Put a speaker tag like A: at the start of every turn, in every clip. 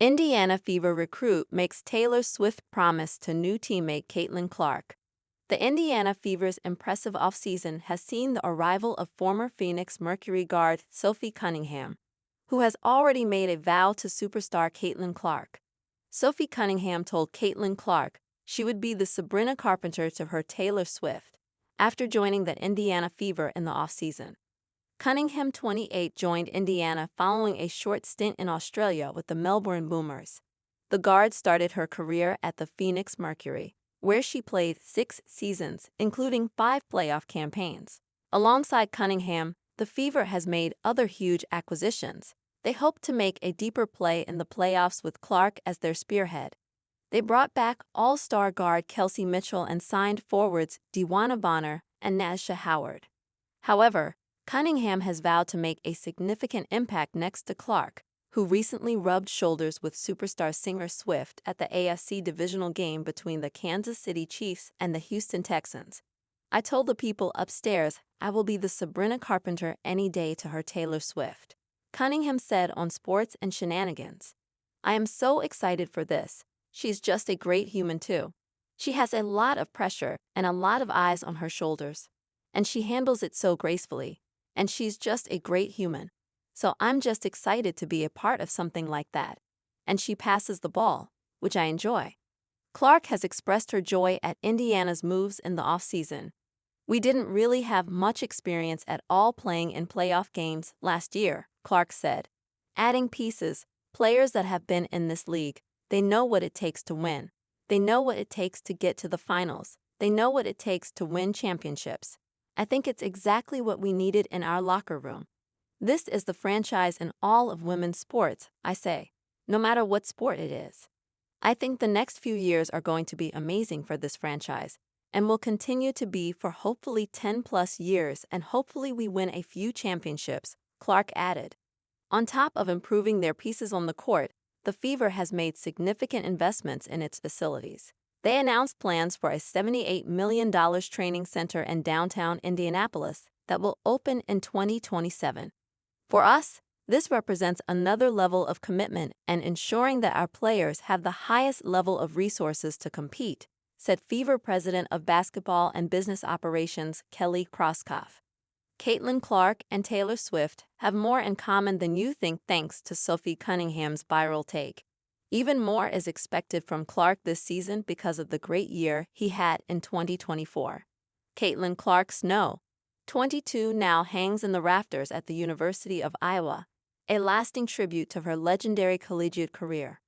A: Indiana Fever recruit makes Taylor Swift promise to new teammate Caitlin Clark. The Indiana Fever's impressive offseason has seen the arrival of former Phoenix Mercury guard Sophie Cunningham, who has already made a vow to superstar Caitlin Clark. Sophie Cunningham told Caitlin Clark she would be the Sabrina Carpenter to her Taylor Swift after joining the Indiana Fever in the offseason. Cunningham, 28, joined Indiana following a short stint in Australia with the Melbourne Boomers. The guard started her career at the Phoenix Mercury, where she played 6 seasons, including 5 playoff campaigns. Alongside Cunningham, the Fever has made other huge acquisitions. They hope to make a deeper play in the playoffs with Clark as their spearhead. They brought back all-star guard Kelsey Mitchell and signed forwards DeWanna Bonner and Nyasha Howard. However, Cunningham has vowed to make a significant impact next to Clark, who recently rubbed shoulders with superstar singer Swift at the AFC divisional game between the Kansas City Chiefs and the Houston Texans. "I told the people upstairs I will be the Sabrina Carpenter any day to her Taylor Swift," Cunningham said on Sports and Shenanigans. "I am so excited for this. She's just a great human too. She has a lot of pressure and a lot of eyes on her shoulders, and she handles it so gracefully. And she's just a great human. So I'm just excited to be a part of something like that. And she passes the ball, which I enjoy." Clark has expressed her joy at Indiana's moves in the offseason. "We didn't really have much experience at all playing in playoff games last year," Clark said, adding players that have been in this league, they know what it takes to win. They know what it takes to get to the finals. They know what it takes to win championships. I think it's exactly what we needed in our locker room. This is the franchise in all of women's sports, I say, no matter what sport it is. I think the next few years are going to be amazing for this franchise, and will continue to be for hopefully 10+ years, and hopefully we win a few championships," Clark added. On top of improving their pieces on the court, the Fever has made significant investments in its facilities. They announced plans for a $78 million training center in downtown Indianapolis that will open in 2027. "For us, this represents another level of commitment and ensuring that our players have the highest level of resources to compete," said Fever President of Basketball and Business Operations Kelly Krauskopf. Caitlin Clark and Taylor Swift have more in common than you think thanks to Sophie Cunningham's viral take. Even more is expected from Clark this season because of the great year he had in 2024. Caitlin Clark Snow, 22, now hangs in the rafters at the University of Iowa, a lasting tribute to her legendary collegiate career.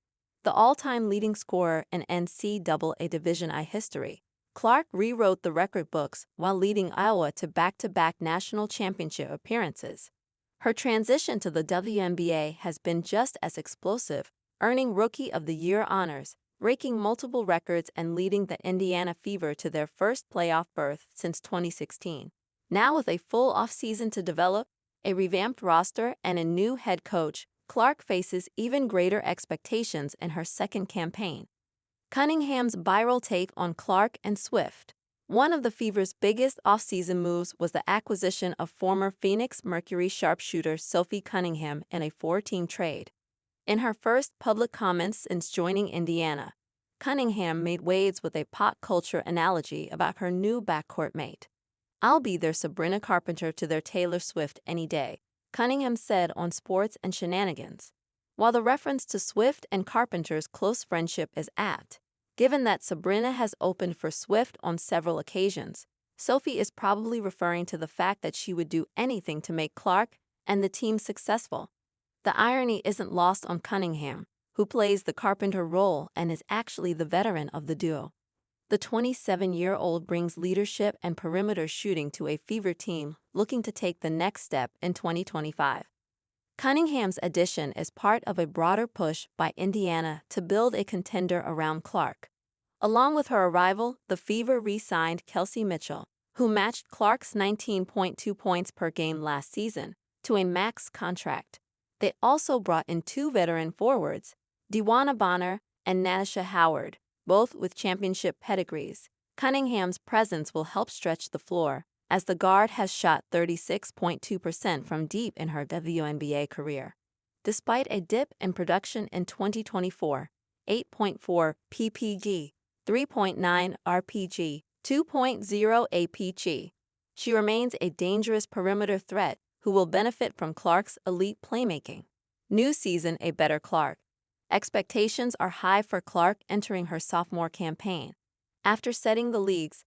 A: The all-time leading scorer in NCAA Division I history, Clark rewrote the record books while leading Iowa to back-to-back national championship appearances. Her transition to the WNBA has been just as explosive, earning Rookie of the Year honors, breaking multiple records and leading the Indiana Fever to their first playoff berth since 2016. Now with a full offseason to develop, a revamped roster, and a new head coach, Clark faces even greater expectations in her second campaign. Cunningham's viral take on Clark and Swift. One of the Fever's biggest offseason moves was the acquisition of former Phoenix Mercury sharpshooter Sophie Cunningham in a 4-team trade. In her first public comments since joining Indiana, Cunningham made waves with a pop culture analogy about her new backcourt mate. "I'll be their Sabrina Carpenter to their Taylor Swift any day," Cunningham said on Sports and Shenanigans. While the reference to Swift and Carpenter's close friendship is apt, given that Sabrina has opened for Swift on several occasions, Sophie is probably referring to the fact that she would do anything to make Clark and the team successful. The irony isn't lost on Cunningham, who plays the Carpenter role and is actually the veteran of the duo. The 27-year-old brings leadership and perimeter shooting to a Fever team looking to take the next step in 2025. Cunningham's addition is part of a broader push by Indiana to build a contender around Clark. Along with her arrival, the Fever re-signed Kelsey Mitchell, who matched Clark's 19.2 points per game last season, to a max contract. They also brought in 2 veteran forwards, DeWanna Bonner and Nyasha Howard, both with championship pedigrees. Cunningham's presence will help stretch the floor, as the guard has shot 36.2% from deep in her WNBA career. despite a dip in production in 2024, 8.4 ppg, 3.9 rpg, 2.0 apg. She remains a dangerous perimeter threat who will benefit from Clark's elite playmaking. New season, a better Clark. Expectations are high for Clark entering her sophomore campaign. After setting the league's